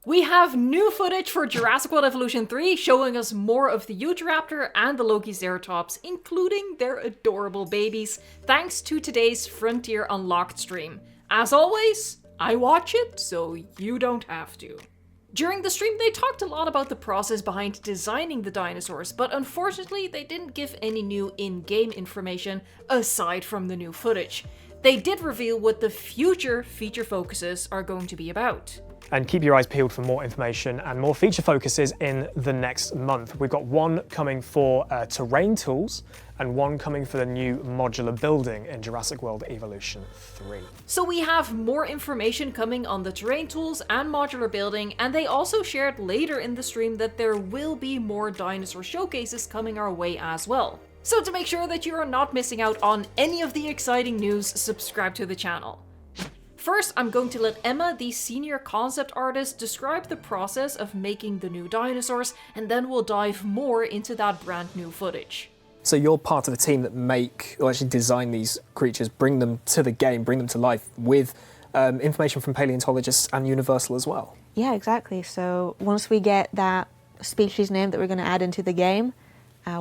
We have new footage for Jurassic World Evolution 3 showing us more of the Utahraptor and the Lokiceratops, including their adorable babies, thanks to today's Frontier Unlocked stream. As always, I watch it, so you don't have to. During the stream, they talked a lot about the process behind designing the dinosaurs, but unfortunately they didn't give any new in-game information aside from the new footage. They did reveal what the future feature focuses are going to be about. And keep your eyes peeled for more information and more feature focuses in the next month. We've got one coming for terrain tools and one coming for the new modular building in Jurassic World Evolution 3. So we have more information coming on the terrain tools and modular building, and they also shared later in the stream that there will be more dinosaur showcases coming our way as well. So to make sure that you are not missing out on any of the exciting news, subscribe to the channel. First, I'm going to let Emma, the senior concept artist, describe the process of making the new dinosaurs, and then we'll dive more into that brand new footage. So you're part of the team that actually design these creatures, bring them to the game, bring them to life with information from paleontologists and Universal as well. Yeah, exactly. So once we get that species name that we're going to add into the game,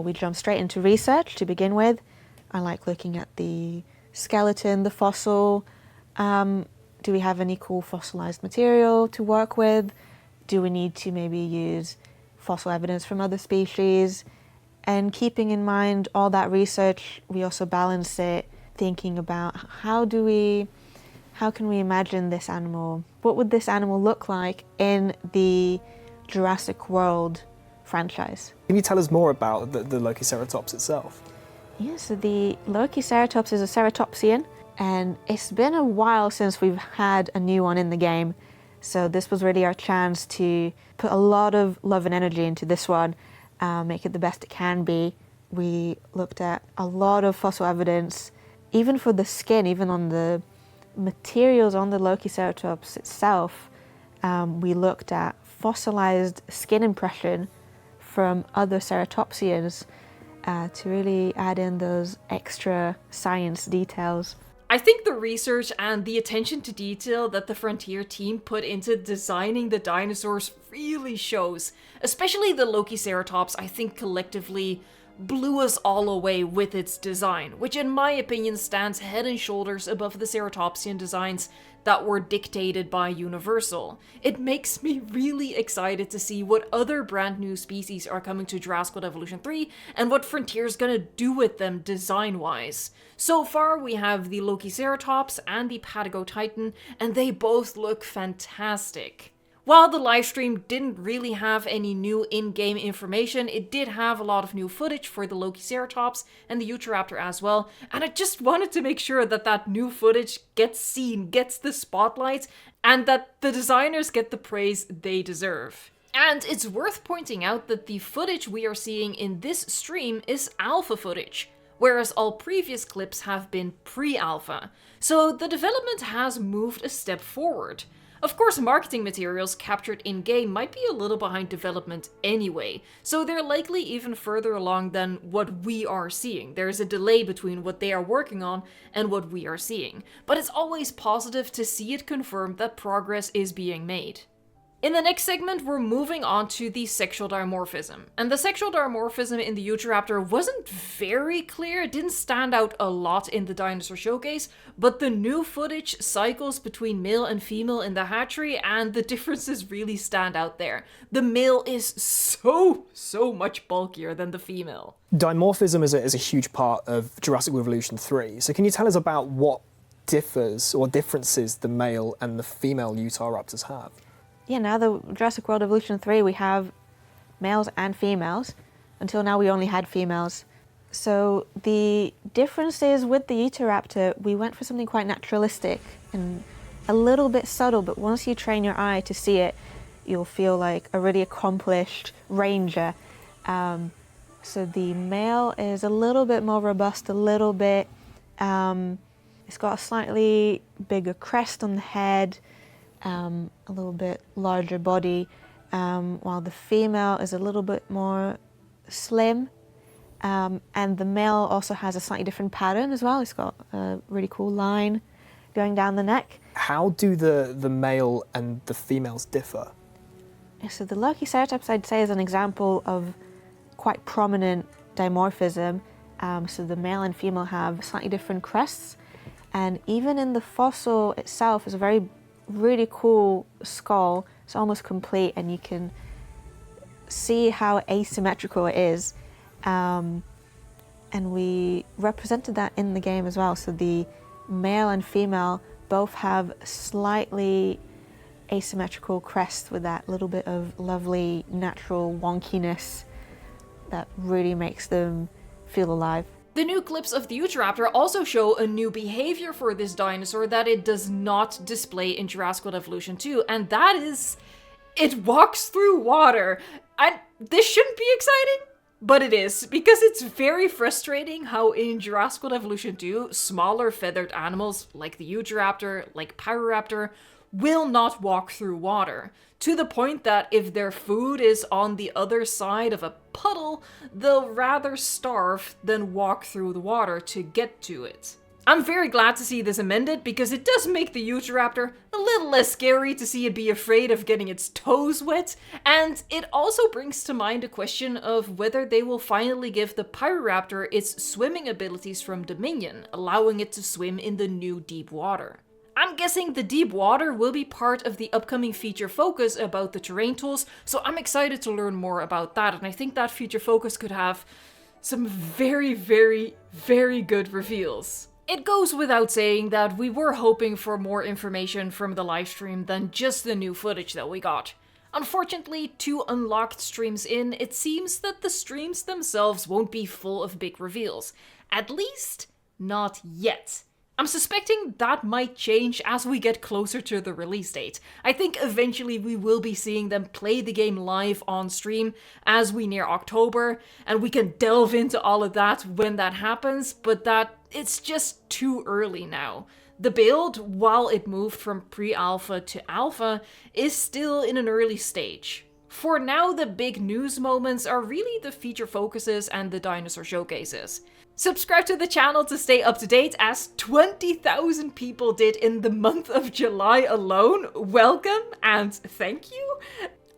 we jump straight into research to begin with. I like looking at the skeleton, the fossil. Do we have any cool fossilized material to work with? Do we need to maybe use fossil evidence from other species? And keeping in mind all that research, we also balance it thinking about how can we imagine this animal? What would this animal look like in the Jurassic World franchise? Can you tell us more about the Lokiceratops itself? Yeah, so the Lokiceratops is a ceratopsian, and it's been a while since we've had a new one in the game. So this was really our chance to put a lot of love and energy into this one, make it the best it can be. We looked at a lot of fossil evidence, even for the skin, even on the materials on the Lokiceratops itself. We looked at fossilized skin impression from other ceratopsians to really add in those extra science details. I think the research and the attention to detail that the Frontier team put into designing the dinosaurs really shows. Especially the Lokiceratops, I think collectively blew us all away with its design, which in my opinion stands head and shoulders above the ceratopsian designs that were dictated by Universal. It makes me really excited to see what other brand new species are coming to Jurassic World Evolution 3 and what Frontier's gonna do with them design-wise. So far we have the Lokiceratops and the Patagotitan, and they both look fantastic. While the livestream didn't really have any new in-game information, it did have a lot of new footage for the Lokiceratops and the Utahraptor as well, and I just wanted to make sure that that new footage gets seen, gets the spotlight, and that the designers get the praise they deserve. And it's worth pointing out that the footage we are seeing in this stream is alpha footage, whereas all previous clips have been pre-alpha, so the development has moved a step forward. Of course, marketing materials captured in-game might be a little behind development anyway, so they're likely even further along than what we are seeing. There's a delay between what they are working on and what we are seeing, but it's always positive to see it confirmed that progress is being made. In the next segment, we're moving on to the sexual dimorphism. And the sexual dimorphism in the Utahraptor wasn't very clear, it didn't stand out a lot in the dinosaur showcase, but the new footage cycles between male and female in the hatchery, and the differences really stand out there. The male is so much bulkier than the female. Dimorphism is a huge part of Jurassic World Evolution 3, so can you tell us about what differences the male and the female Utahraptors have? Yeah, now the Jurassic World Evolution 3, we have males and females. Until now, we only had females. So the differences with the Utahraptor, we went for something quite naturalistic and a little bit subtle, but once you train your eye to see it, you'll feel like a really accomplished ranger. So the male is a little bit more robust, a little bit. It's got a slightly bigger crest on the head, a little bit larger body, while the female is a little bit more slim. And the male also has a slightly different pattern as well. It's got a really cool line going down the neck. How do the male and the females differ? So the Lokiceratops, I'd say, is an example of quite prominent dimorphism. So the male and female have slightly different crests, and even in the fossil itself is a really cool skull. It's almost complete, and you can see how asymmetrical it is. And we represented that in the game as well. So the male and female both have slightly asymmetrical crests with that little bit of lovely natural wonkiness that really makes them feel alive. The new clips of the Utahraptor also show a new behavior for this dinosaur that it does not display in Jurassic World Evolution 2, and that is, it walks through water. And this shouldn't be exciting, but it is, because it's very frustrating how in Jurassic World Evolution 2, smaller feathered animals like the Utahraptor, like Pyroraptor, will not walk through water, to the point that if their food is on the other side of a puddle, they'll rather starve than walk through the water to get to it. I'm very glad to see this amended, because it does make the Utahraptor a little less scary to see it be afraid of getting its toes wet, and it also brings to mind a question of whether they will finally give the Pyroraptor its swimming abilities from Dominion, allowing it to swim in the new deep water. I'm guessing the deep water will be part of the upcoming feature focus about the terrain tools, so I'm excited to learn more about that, and I think that feature focus could have some very, very, very good reveals. It goes without saying that we were hoping for more information from the livestream than just the new footage that we got. Unfortunately, 2 unlocked streams in, it seems that the streams themselves won't be full of big reveals. At least, not yet. I'm suspecting that might change as we get closer to the release date. I think eventually we will be seeing them play the game live on stream as we near October, and we can delve into all of that when that happens, but that it's just too early now. The build, while it moved from pre-alpha to alpha, is still in an early stage. For now, the big news moments are really the feature focuses and the dinosaur showcases. Subscribe to the channel to stay up to date, as 20,000 people did in the month of July alone. Welcome and thank you.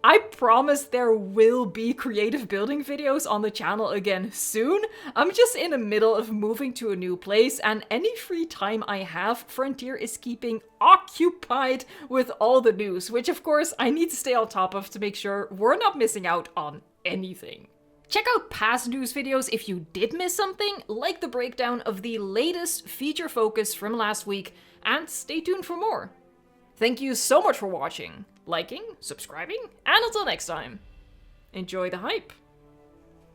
I promise there will be creative building videos on the channel again soon. I'm just in the middle of moving to a new place, and any free time I have, Frontier is keeping occupied with all the news, which of course I need to stay on top of to make sure we're not missing out on anything. Check out past news videos if you did miss something, like the breakdown of the latest feature focus from last week, and stay tuned for more. Thank you so much for watching, liking, subscribing, and until next time, enjoy the hype!